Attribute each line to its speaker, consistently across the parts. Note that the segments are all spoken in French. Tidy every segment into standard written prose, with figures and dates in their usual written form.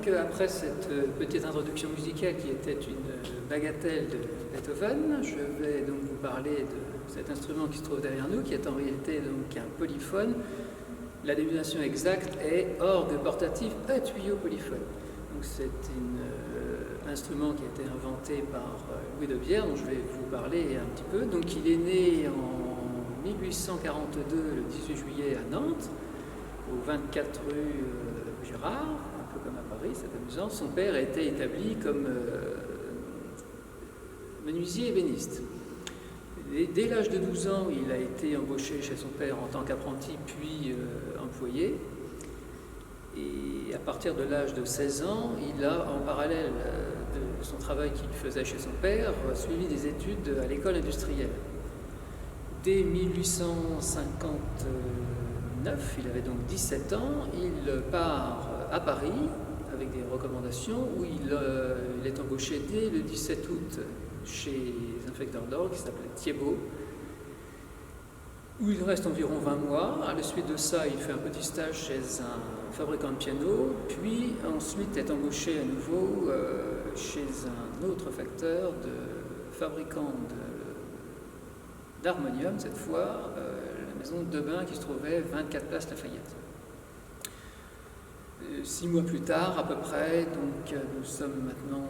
Speaker 1: donc, après cette petite introduction musicale qui était une bagatelle de Beethoven, je vais donc vous parler de cet instrument qui se trouve derrière nous, qui est en réalité donc un polyphone. La dénomination exacte est orgue portatif à tuyau polyphone. Donc c'est un instrument qui a été inventé par Louis de Bière, dont je vais vous parler un petit peu. Donc il est né en 1842, le 18 juillet à Nantes, au 24 rue Gérard, un peu comme à Paris, c'est amusant. Son père était établi comme menuisier ébéniste. Dès l'âge de 12 ans, il a été embauché chez son père en tant qu'apprenti, puis employé. Et à partir de l'âge de 16 ans, il a, en parallèle de son travail qu'il faisait chez son père, suivi des études à l'école industrielle. Dès 1859, il avait donc 17 ans, il part à Paris avec des recommandations où il est embauché dès le 17 août chez un facteur d'orgue qui s'appelait Thiebaud, où il reste environ 20 mois. À la suite de ça, il fait un petit stage chez un fabricant de piano, puis ensuite est embauché à nouveau chez un autre facteur de fabricant d'harmonium, cette fois, la maison de Debain qui se trouvait 24 place Lafayette. 6 mois plus tard, à peu près, donc nous sommes maintenant,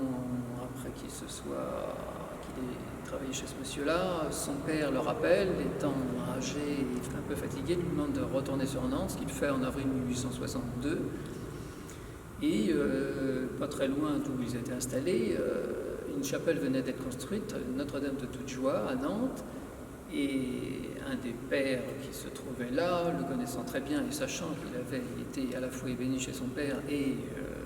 Speaker 1: après qu'il ait travaillé chez ce monsieur-là, son père le rappelle, étant âgé et un peu fatigué, lui demande de retourner sur Nantes, ce qu'il fait en avril 1862. Et pas très loin d'où ils étaient installés, une chapelle venait d'être construite, Notre-Dame de toute joie, à Nantes. Et un des pères qui se trouvait là, le connaissant très bien et sachant qu'il avait été à la fois ébéni chez son père et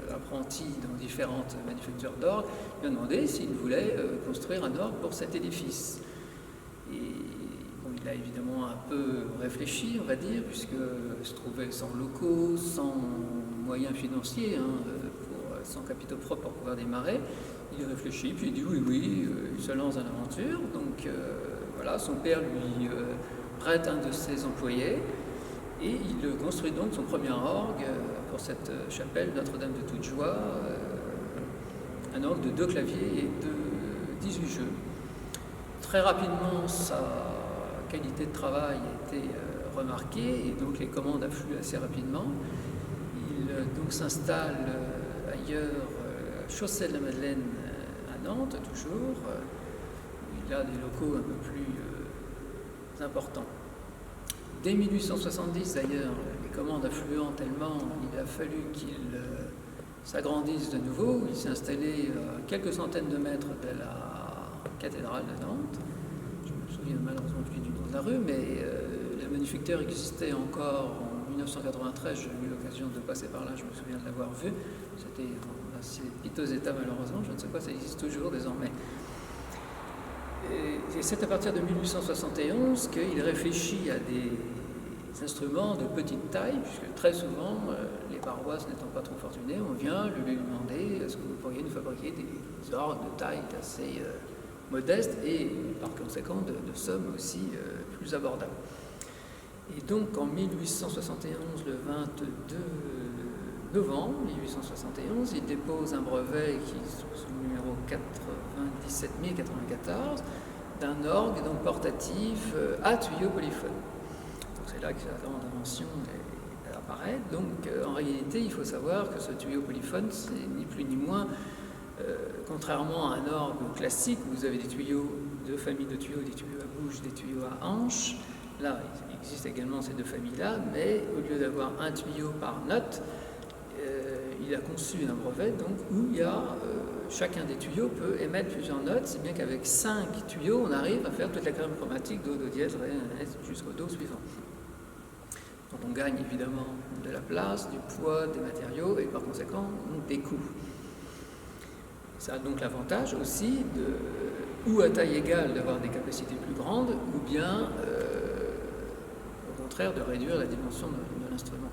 Speaker 1: apprenti dans différentes manufactures d'orgue, lui a demandé s'il voulait construire un orgue pour cet édifice. Et bon, il a évidemment un peu réfléchi, on va dire, puisque se trouvait sans locaux, sans moyens financiers, sans capitaux propres pour pouvoir démarrer. Il a réfléchi, puis il dit oui, il se lance dans l'aventure. Donc voilà, son père lui prête un de ses employés et il construit donc son premier orgue pour cette chapelle Notre-Dame de toute joie, un orgue de 2 claviers et de 18 jeux. Très rapidement, sa qualité de travail a été remarquée et donc les commandes affluent assez rapidement. Il donc s'installe ailleurs, Chaussée de la Madeleine à Nantes, toujours, où il a des locaux un peu plus importants. Dès 1870, d'ailleurs, les commandes affluant tellement, il a fallu qu'il s'agrandisse de nouveau. Il s'est installé à quelques centaines de mètres de la cathédrale de Nantes. Je me souviens malheureusement plus du nom de la rue, mais la manufacture existait encore en 1993. J'ai eu l'occasion de passer par là, je me souviens de l'avoir vu. C'était en assez piteux état malheureusement, je ne sais pas si ça existe toujours désormais. Et c'est à partir de 1871 qu'il réfléchit à des instruments de petite taille, puisque très souvent, les paroisses n'étant pas trop fortunées, on vient lui demander est-ce que vous pourriez nous fabriquer des orgues de taille assez modeste et par conséquent de sommes aussi plus abordables. Et donc en 1871, le 22 novembre 1871, il dépose un brevet qui est sous le numéro 97094 d'un orgue donc portatif à tuyau polyphone. Donc c'est là que la grande invention apparaît. Donc en réalité, il faut savoir que ce tuyau polyphone, c'est ni plus ni moins, contrairement à un orgue classique où vous avez des tuyaux, 2 familles de tuyaux, des tuyaux à bouche, des tuyaux à hanche. Là, il existe également ces 2 familles-là, mais au lieu d'avoir un tuyau par note, il a conçu un brevet donc, où il y a, chacun des tuyaux peut émettre plusieurs notes, si bien qu'avec 5 tuyaux, on arrive à faire toute la gamme chromatique do, dièse, ré, jusqu'au do suivant. Donc on gagne évidemment de la place, du poids, des matériaux et par conséquent des coûts. Ça a donc l'avantage aussi ou à taille égale d'avoir des capacités plus grandes, ou bien au contraire de réduire la dimension de l'instrument.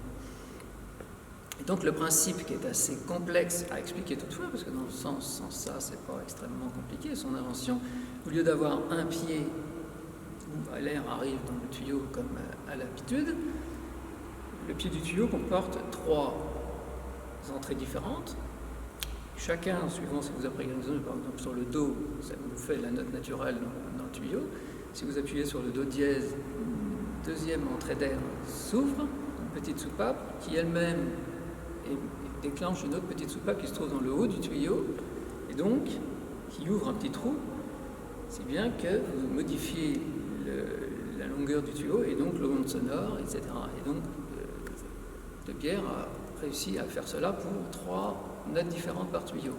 Speaker 1: Et donc le principe qui est assez complexe à expliquer toutefois, parce que dans le sens, sans ça, c'est pas extrêmement compliqué, son invention, au lieu d'avoir un pied où l'air arrive dans le tuyau comme à l'habitude, le pied du tuyau comporte 3 entrées différentes, Chacun, suivant si vous appuyez par exemple sur le Do, ça vous fait la note naturelle dans le tuyau. Si vous appuyez sur le Do dièse, une deuxième entrée d'air s'ouvre, une petite soupape qui elle-même déclenche une autre petite soupape qui se trouve dans le haut du tuyau et donc qui ouvre un petit trou, si bien que vous modifiez la longueur du tuyau et donc l'onde sonore, etc. Et donc De Bière a réussi à faire cela pour 3 notes différentes par tuyau.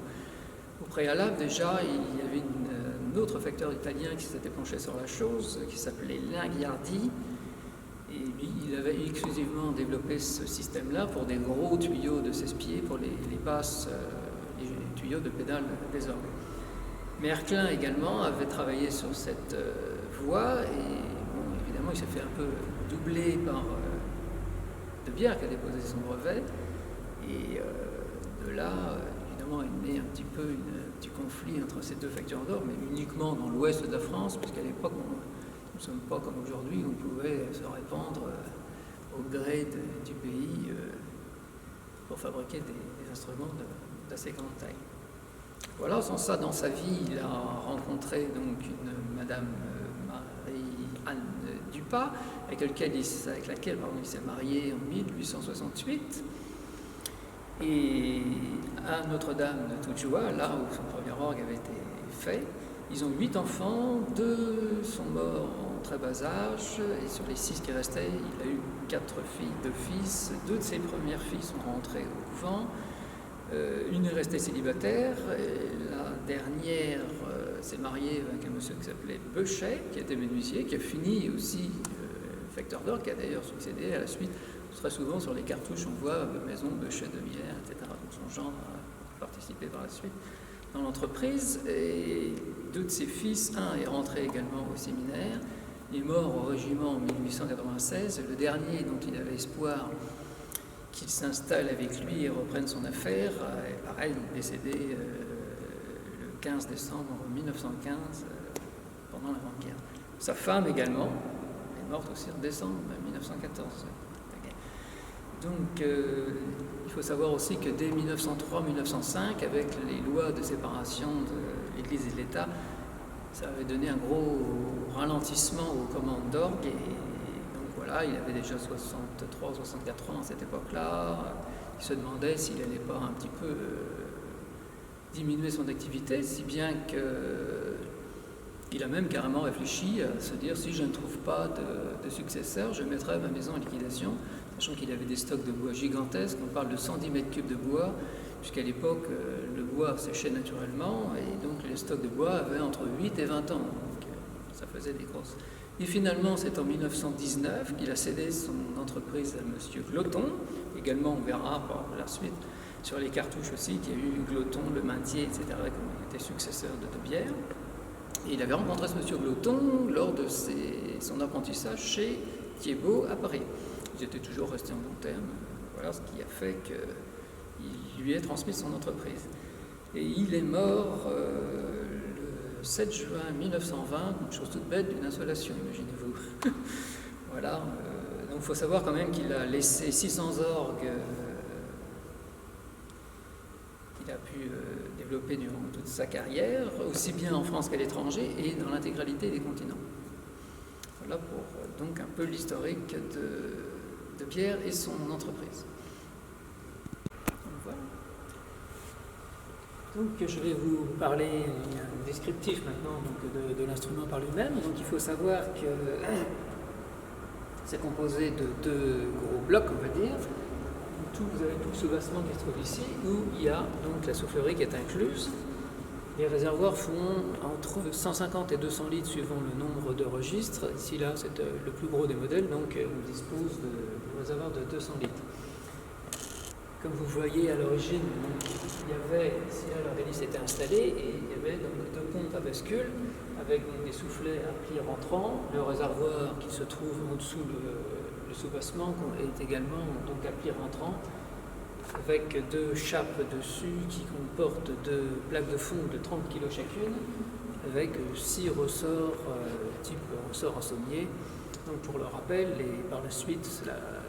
Speaker 1: Au préalable, déjà, il y avait un autre facteur italien qui s'était penché sur la chose, qui s'appelait Linghiardi, et lui, il avait exclusivement développé ce système-là pour des gros tuyaux de 16 pieds, pour les basses, les tuyaux de pédale des orgues. Merklin également avait travaillé sur cette voie, et bon, évidemment, il s'est fait un peu doubler par De Bière qui a déposé son brevet, et de là, évidemment, est né un petit peu un petit conflit entre ces deux facteurs d'or, mais uniquement dans l'ouest de la France, puisqu'à l'époque, nous ne sommes pas comme aujourd'hui, où on pouvait se répandre au gré du pays pour fabriquer des instruments d'assez grande taille. Voilà, sans ça, dans sa vie, il a rencontré donc une Madame Marie-Anne Dupas, avec laquelle il s'est marié en 1868. Et à Notre-Dame de Tujua, là où son premier orgue avait été fait, ils ont 8 enfants, 2 sont morts en très bas âge, et sur les 6 qui restaient, il a eu 4 filles, 2 fils. 2 de ses premières filles sont rentrées au couvent, une est restée célibataire, et la dernière s'est mariée avec un monsieur qui s'appelait Bechet, qui était menuisier, qui a fini aussi facteur d'orgue, qui a d'ailleurs succédé à la suite. Très souvent sur les cartouches, on voit Maison, Bechet, de Bière, etc. Donc son genre a participé par la suite dans l'entreprise. Et 2 de ses fils, un est rentré également au séminaire, il est mort au régiment en 1896. Le dernier dont il avait espoir qu'il s'installe avec lui et reprenne son affaire, est pareil, décédé le 15 décembre 1915 pendant la Grande Guerre. Sa femme également est morte aussi en décembre 1914. Donc, il faut savoir aussi que dès 1903-1905, avec les lois de séparation de l'Église et de l'État, ça avait donné un gros ralentissement aux commandes d'orgue. Et donc voilà, il avait déjà 63-64 ans à cette époque-là. Il se demandait s'il n'allait pas un petit peu diminuer son activité, si bien qu'il a même carrément réfléchi à se dire, si je ne trouve pas de successeur, je mettrai ma maison en liquidation, sachant qu'il avait des stocks de bois gigantesques. On parle de 110 mètres cubes de bois, puisqu'à l'époque, le bois séchait naturellement, et donc les stocks de bois avaient entre 8 et 20 ans, donc ça faisait des grosses. Et finalement, c'est en 1919 qu'il a cédé son entreprise à M. Gloton. Également, on verra par la suite sur les cartouches aussi qu'il y a eu Gloton, Le Maintier, etc., qui ont été successeurs de Bière. Et il avait rencontré ce M. Gloton lors de son apprentissage chez Thiebaud à Paris. Ils étaient toujours restés en bon terme. Voilà ce qui a fait qu'il lui ait transmis son entreprise. Et il est mort le 7 juin 1920, une chose toute bête, d'une insolation, imaginez-vous. Voilà. Donc il faut savoir quand même qu'il a laissé 600 orgues qu'il a pu développer durant toute sa carrière, aussi bien en France qu'à l'étranger et dans l'intégralité des continents. Voilà pour donc un peu l'historique de Bière et son entreprise. Donc, voilà. Donc je vais vous parler un descriptif maintenant donc, de l'instrument par lui-même. Donc il faut savoir que c'est composé de 2 gros blocs, on va dire. Vous avez tout le soubassement qui se trouve ici, où il y a donc la soufflerie qui est incluse. Les réservoirs font entre 150 et 200 litres suivant le nombre de registres. Ici, là, c'est le plus gros des modèles, donc on dispose de réservoirs de 200 litres. Comme vous voyez à l'origine, il y avait, ici là, leur hélice était installée, et il y avait donc 2 pompes à bascule, avec donc, des soufflets à plis rentrants. Le réservoir qui se trouve en dessous le soubassement est également donc à plis rentrants, avec 2 chapes dessus qui comportent 2 plaques de fond de 30 kg chacune, avec 6 ressorts type ressort en sommier. Donc pour le rappel, par la suite,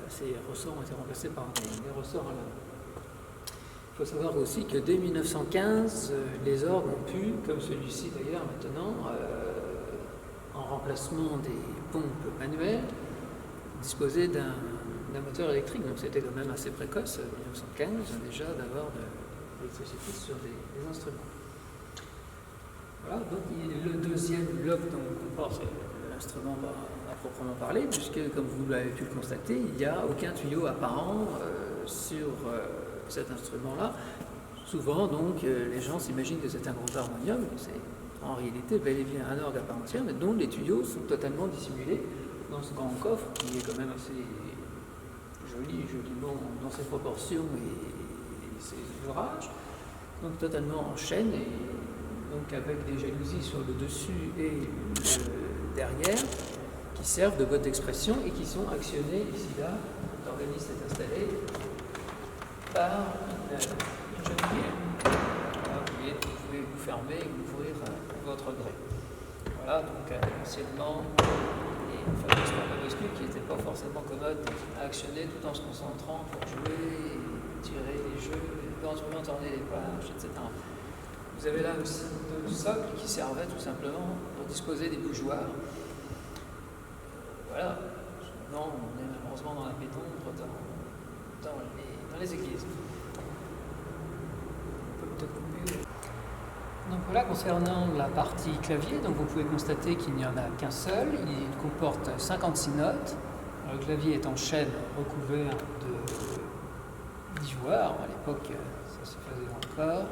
Speaker 1: ces ressorts ont été remplacés par des ressorts à lame.
Speaker 2: Il faut savoir aussi que dès 1915, les orgues ont pu, comme celui-ci d'ailleurs maintenant, en remplacement des pompes manuelles, disposer d'un moteur électrique. Donc c'était quand même assez précoce, 1915 déjà, d'avoir de l'électricité sur des instruments. Voilà, donc le deuxième bloc dont on comporte l'instrument à proprement parler, puisque comme vous l'avez pu le constater, il n'y a aucun tuyau apparent sur cet instrument-là. Souvent, donc, les gens s'imaginent que c'est un gros harmonium, c'est en réalité bel et bien un orgue à part entière, mais dont les tuyaux sont totalement dissimulés dans ce grand coffre qui est quand même assez joliment dans ses proportions et ses ouvrages, donc totalement en chêne et donc avec des jalousies sur le dessus et le derrière qui servent de boîte d'expression et qui sont actionnés ici là. L'organisme est installé par une genouillère. Voilà, vous pouvez vous fermer et ouvrir à votre gré. Voilà, donc anciennement, un fameux spermoboscule qui n'était pas forcément commode à actionner tout en se concentrant pour jouer, tirer les jeux, éventuellement tourner les pages, etc. Vous avez là aussi deux socles qui servaient tout simplement pour disposer des bougeoirs. Voilà, maintenant on est malheureusement dans la pénombre dans les églises. On peut peut-être couper. Donc voilà, concernant la partie clavier, donc vous pouvez constater qu'il n'y en a qu'un seul, il comporte 56 notes. Le clavier est en chêne recouvert d'ivoire, à l'époque ça se faisait encore.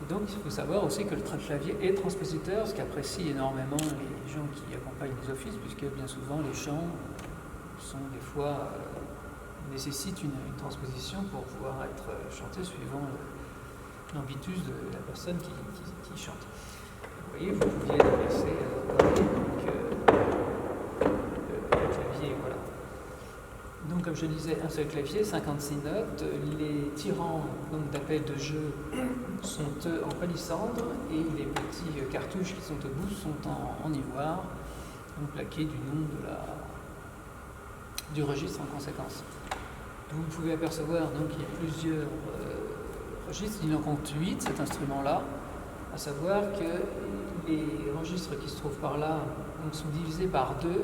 Speaker 2: Et donc il faut savoir aussi que le clavier est transpositeur, ce qu'apprécient énormément les gens qui accompagnent les offices, puisque bien souvent les chants sont des fois nécessitent une transposition pour pouvoir être chantés suivant l'ambitus de la personne qui chante. Vous voyez, vous pouviez déplacer le clavier, voilà. Donc comme je disais, un seul clavier, 56 notes. Les tirants d'appel de jeu sont en palissandre et les petits cartouches qui sont au bout sont en ivoire, donc plaqués du nom du registre en conséquence. Vous pouvez apercevoir donc qu'il y a plusieurs registres, il en compte 8 cet instrument-là, à savoir que les registres qui se trouvent par là sont divisés par deux,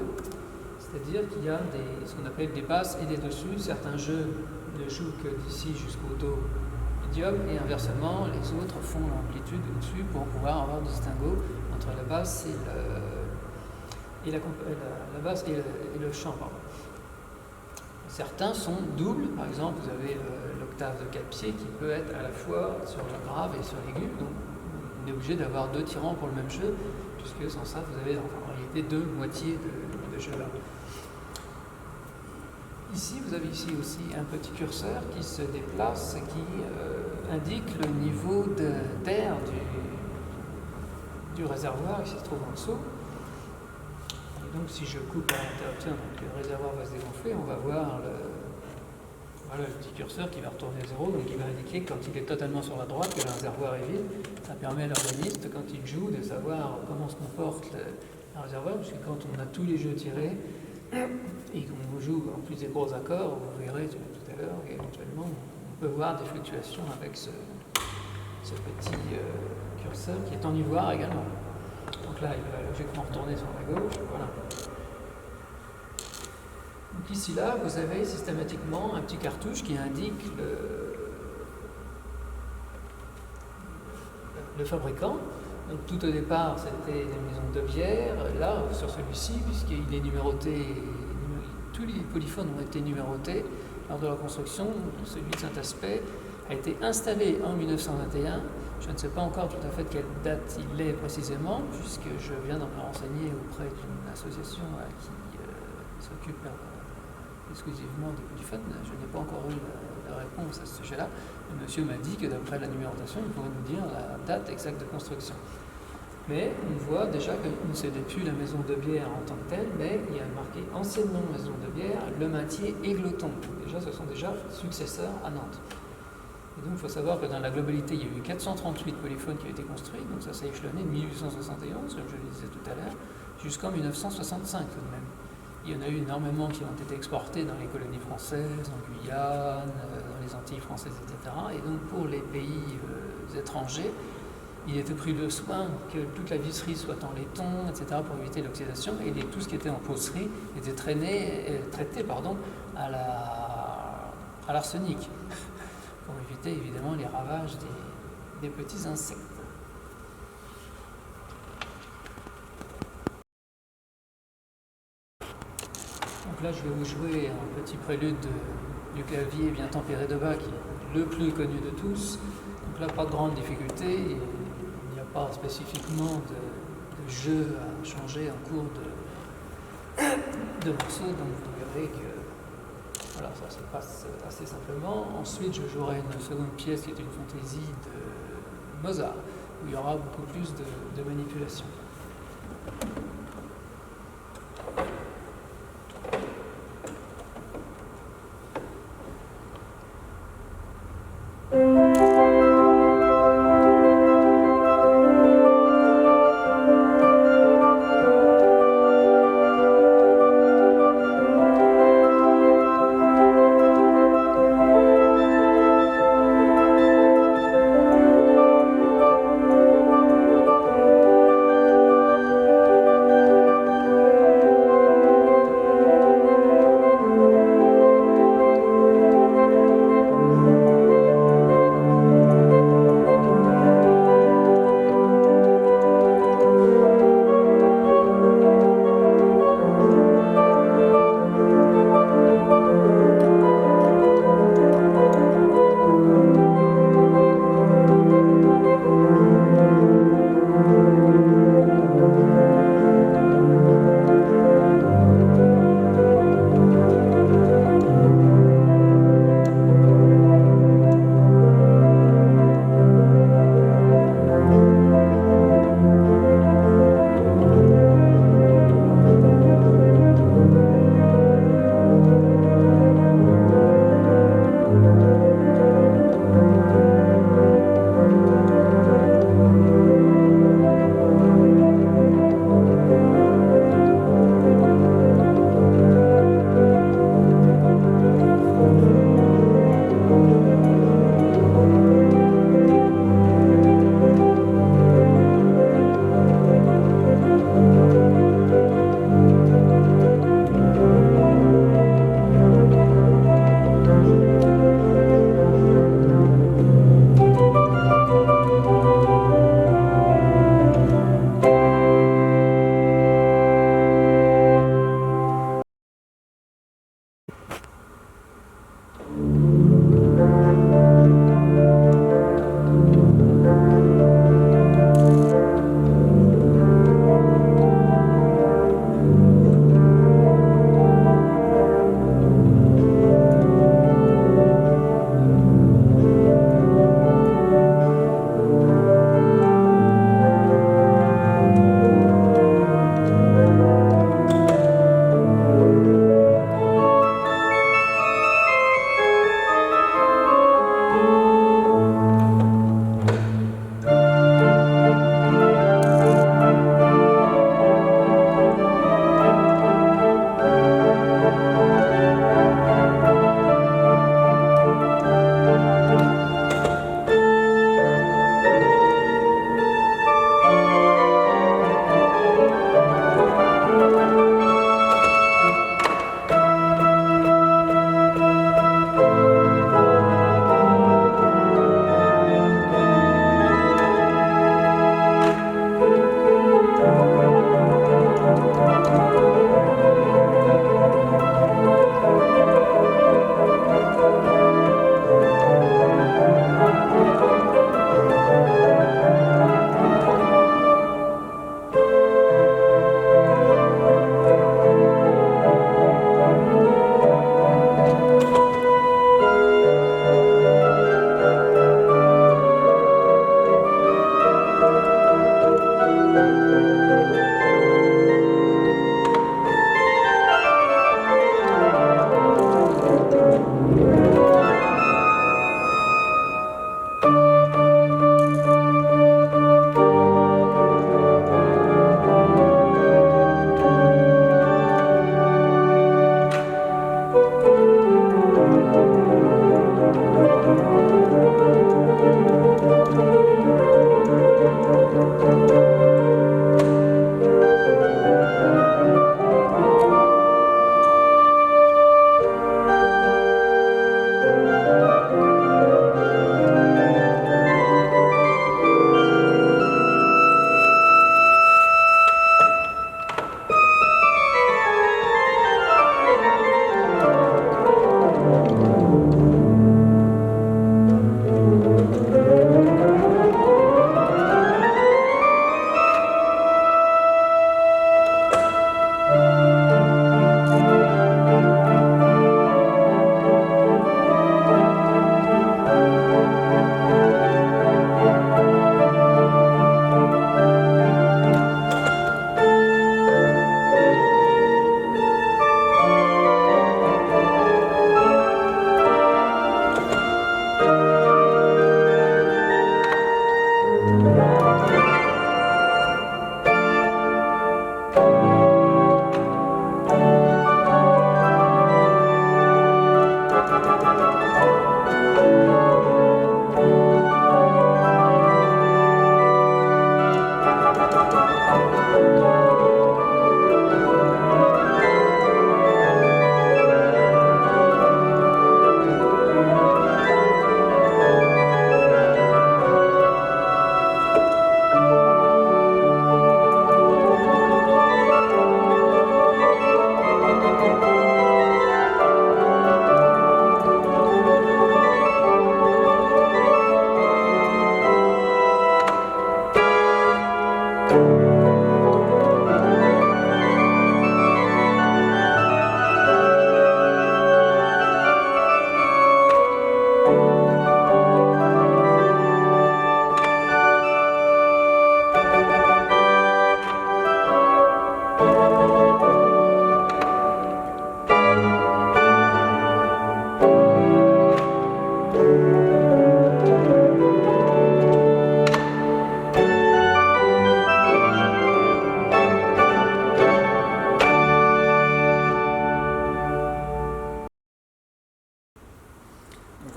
Speaker 2: c'est-à-dire qu'il y a ce qu'on appelle des basses et des dessus. Certains jeux ne jouent que d'ici jusqu'au do médium et inversement, les autres font l'amplitude au-dessus pour pouvoir avoir du distinguo entre la basse et la basse et le chant. Pardon. Certains sont doubles, par exemple vous avez l'octave de 4 pieds qui peut être à la fois sur le grave et sur l'aigu, donc on est obligé d'avoir deux tirants pour le même jeu, puisque sans ça vous avez en réalité deux moitiés de jeu là. Ici vous avez ici aussi un petit curseur qui se déplace, qui indique le niveau d'air du réservoir qui se trouve en dessous. Donc si je coupe à l'interrupteur, donc le réservoir va se dégonfler, on va voir le petit curseur qui va retourner à zéro, donc il va indiquer quand il est totalement sur la droite que le réservoir est vide. Ça permet à l'organiste, quand il joue, de savoir comment se comporte le réservoir, parce que quand on a tous les jeux tirés et qu'on joue en plus des gros accords, vous verrez tout à l'heure, éventuellement on peut voir des fluctuations avec ce petit curseur qui est en ivoire également. Donc là, il va logiquement retourner sur la gauche, voilà. Donc ici, là, vous avez systématiquement un petit cartouche qui indique le fabricant. Donc tout au départ, c'était la maison de Bière. Là, sur celui-ci, puisqu'il est numéroté, tous les polyphones ont été numérotés lors de la construction, celui de Saint-Aspect a été installé en 1921. Je ne sais pas encore tout à fait de quelle date il est précisément, puisque je viens d'en me renseigner auprès d'une association qui s'occupe exclusivement des polyphones. Je n'ai pas encore eu la réponse à ce sujet-là. Le monsieur m'a dit que d'après la numérotation, il pourrait nous dire la date exacte de construction. Mais on voit déjà que ce n'est plus la maison de Bière en tant que telle, mais il y a marqué anciennement maison de Bière, Le Maintier et Gloton. Déjà, ce sont déjà successeurs à Nantes. Et donc il faut savoir que dans la globalité, il y a eu 438 polyphones qui ont été construits, donc ça s'est échelonné de 1871, comme je le disais tout à l'heure, jusqu'en 1965 tout de même. Il y en a eu énormément qui ont été exportés dans les colonies françaises, en Guyane, dans les Antilles françaises, etc. Et donc pour les pays étrangers, il était pris le soin que toute la visserie soit en laiton, etc., pour éviter l'oxydation, et tout ce qui était en peausserie était traité à l'arsenic, pour éviter évidemment les ravages des petits insectes. Donc là, je vais vous jouer un petit prélude du clavier bien tempéré de Bach, qui est le plus connu de tous. Donc là, pas de grande difficulté, il n'y a pas spécifiquement de jeu à changer en cours de morceaux, donc vous verrez que voilà, ça se passe assez simplement. Ensuite, je jouerai une seconde pièce qui est une fantaisie de Mozart, où il y aura beaucoup plus de manipulation.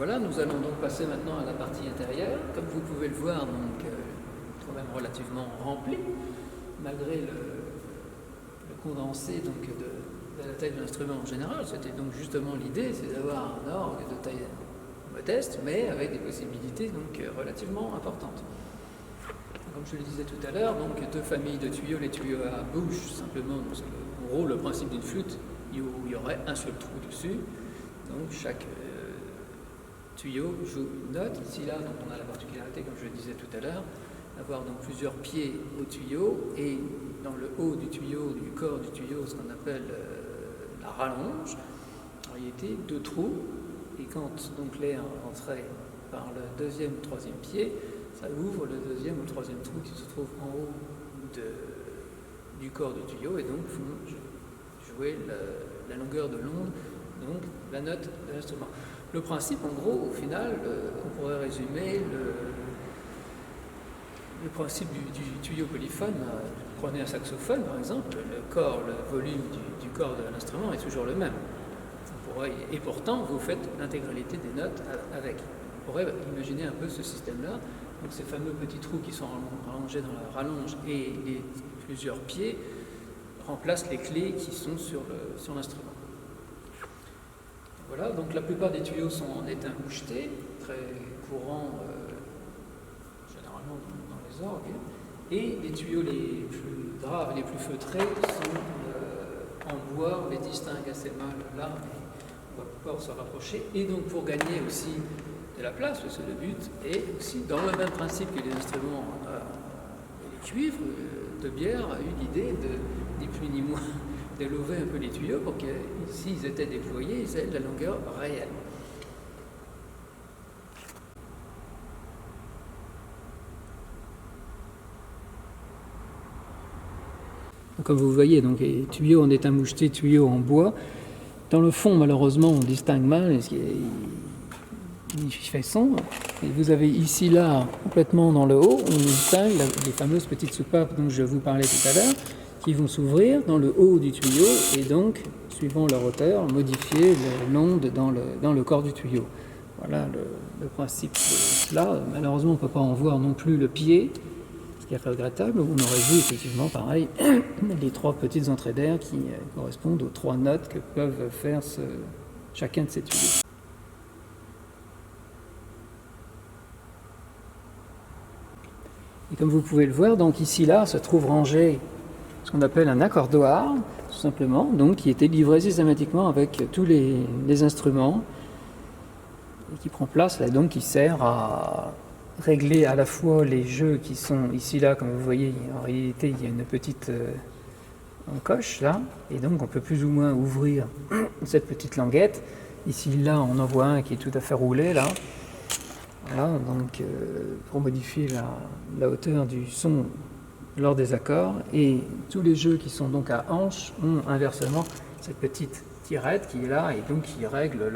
Speaker 1: Voilà, nous allons donc passer maintenant à la partie intérieure. Comme vous pouvez le voir, donc, quand même relativement rempli, malgré le condensé donc, de la taille de l'instrument en général. C'était donc justement l'idée, c'est d'avoir un orgue de taille modeste, mais avec des possibilités donc, relativement importantes. Comme je le disais tout à l'heure, donc deux familles de tuyaux, les tuyaux à bouche, simplement, en gros le principe d'une flûte, où il y aurait un seul trou dessus, donc chaque tuyau joue une note. Ici là, donc on a la particularité, comme je le disais tout à l'heure, d'avoir donc plusieurs pieds au tuyau, et dans le haut du tuyau, du corps du tuyau, ce qu'on appelle la rallonge, en réalité deux trous, et quand donc l'air entrait par le deuxième ou troisième pied, ça ouvre le deuxième ou le troisième trou qui se trouve en haut du corps du tuyau, et donc font jouer la longueur de l'onde, donc la note de l'instrument. Le principe, en gros, au final, on pourrait résumer le principe du tuyau polyphone. Prenez un saxophone, par exemple, le volume du corps de l'instrument est toujours le même. Et pourtant, vous faites l'intégralité des notes avec. On pourrait imaginer un peu ce système-là. Donc ces fameux petits trous qui sont rallongés dans la rallonge et les plusieurs pieds remplacent les clés qui sont sur l'instrument. Voilà, donc la plupart des tuyaux sont en étain moucheté, très courant généralement dans les orgues, et les tuyaux les plus graves, les plus feutrés sont en bois. On les distingue assez mal là, mais on va pouvoir se rapprocher. Et donc pour gagner aussi de la place, c'est le but, et aussi dans le même principe que les instruments les cuivres, de Bière a eu l'idée ni plus ni moins de lever un peu les tuyaux pour que s'ils étaient déployés, ils aient de la longueur réelle. Comme vous voyez, donc les tuyaux en étain moucheté, tuyaux en bois. Dans le fond, malheureusement, on distingue mal. Il fait son, et vous avez ici, là, complètement dans le haut, on distingue les fameuses petites soupapes dont je vous parlais tout à l'heure, qui vont s'ouvrir dans le haut du tuyau, et donc, suivant leur hauteur, modifier l'onde dans le corps du tuyau. Voilà le principe de cela. Malheureusement, on ne peut pas en voir non plus le pied, ce qui est regrettable. On aurait vu effectivement, pareil, les trois petites entrées d'air qui correspondent aux trois notes que peuvent faire chacun de ces tuyaux. Et comme vous pouvez le voir, donc ici là se trouve rangé ce qu'on appelle un accordoir, tout simplement, donc qui était livré systématiquement avec tous les instruments et qui prend place là, donc qui sert à régler à la fois les jeux qui sont ici là, comme vous voyez, en réalité il y a une petite encoche là, et donc on peut plus ou moins ouvrir cette petite languette. Ici là on en voit un qui est tout à fait roulé là. Voilà, donc pour modifier la hauteur du son lors des accords, et tous les jeux qui sont donc à hanche ont inversement cette petite tirette qui est là et donc qui règle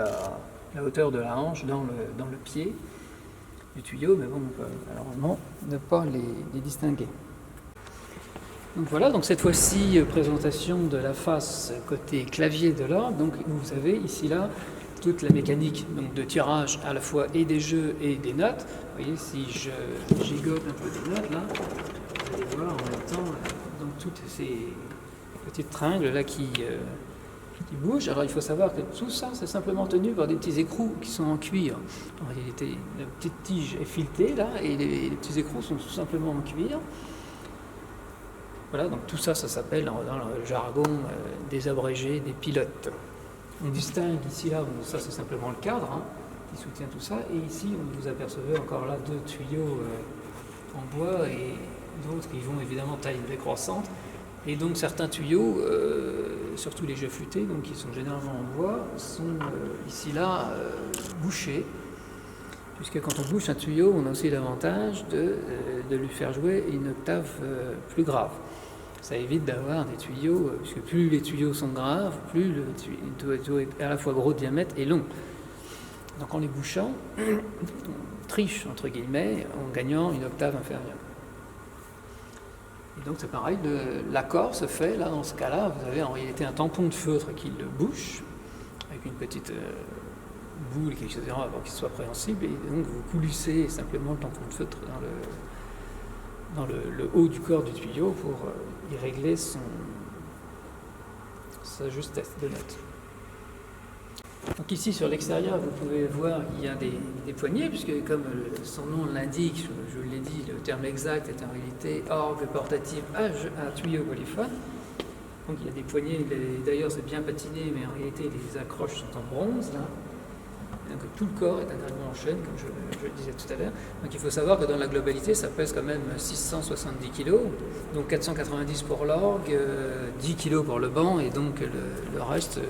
Speaker 1: la hauteur de la hanche dans le pied du tuyau, mais bon, on peut malheureusement ne pas les distinguer. Donc voilà, donc cette fois-ci présentation de la face côté clavier de l'orgue. Donc vous avez ici là toute la mécanique donc, de tirage à la fois et des jeux et des notes. Vous voyez, si je gigote un peu des notes là, vous allez voir en même temps donc toutes ces petites tringles là qui bougent. Alors il faut savoir que tout ça c'est simplement tenu par des petits écrous qui sont en cuir. En réalité, la petite tige est filetée là et les petits écrous sont tout simplement en cuir. Voilà, donc tout ça, ça s'appelle dans le jargon des abrégés, des pilotes. On distingue ici, là, ça c'est simplement le cadre qui soutient tout ça, et ici vous apercevez encore là deux tuyaux en bois et d'autres qui vont évidemment taille décroissante, et donc certains tuyaux, surtout les jeux flûtés, donc qui sont généralement en bois, sont ici là bouchés, puisque quand on bouche un tuyau, on a aussi l'avantage de lui faire jouer une octave plus grave. Ça évite d'avoir des tuyaux, puisque plus les tuyaux sont graves, plus le tuyau est à la fois gros de diamètre et long. Donc en les bouchant, on triche, entre guillemets, en gagnant une octave inférieure. Et donc c'est pareil, l'accord se fait, là dans ce cas-là, vous avez en réalité un tampon de feutre qui le bouche, avec une petite
Speaker 2: boules, quelque chose avant qu'il soit préhensible, et donc vous coulissez simplement le tampon de feutre dans le haut du corps du tuyau pour y régler sa justesse de note. Donc ici sur l'extérieur, vous pouvez voir qu'il y a des poignées, puisque comme son nom l'indique, je l'ai dit, le terme exact est en réalité orgue portative à tuyau polyphone. Donc il y a des poignées, d'ailleurs c'est bien patiné, mais en réalité les accroches sont en bronze là. Donc tout le corps est intégralement en chaîne, comme je le disais tout à l'heure. Donc il faut savoir que dans la globalité, ça pèse quand même 670 kg, donc 490 pour l'orgue, 10 kg pour le banc, et donc le reste,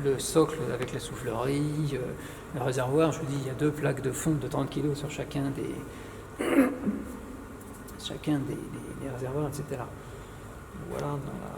Speaker 2: le socle avec la soufflerie, le réservoir, je vous dis, il y a 2 plaques de fonte de 30 kg sur chacun des réservoirs, etc. Voilà dans la...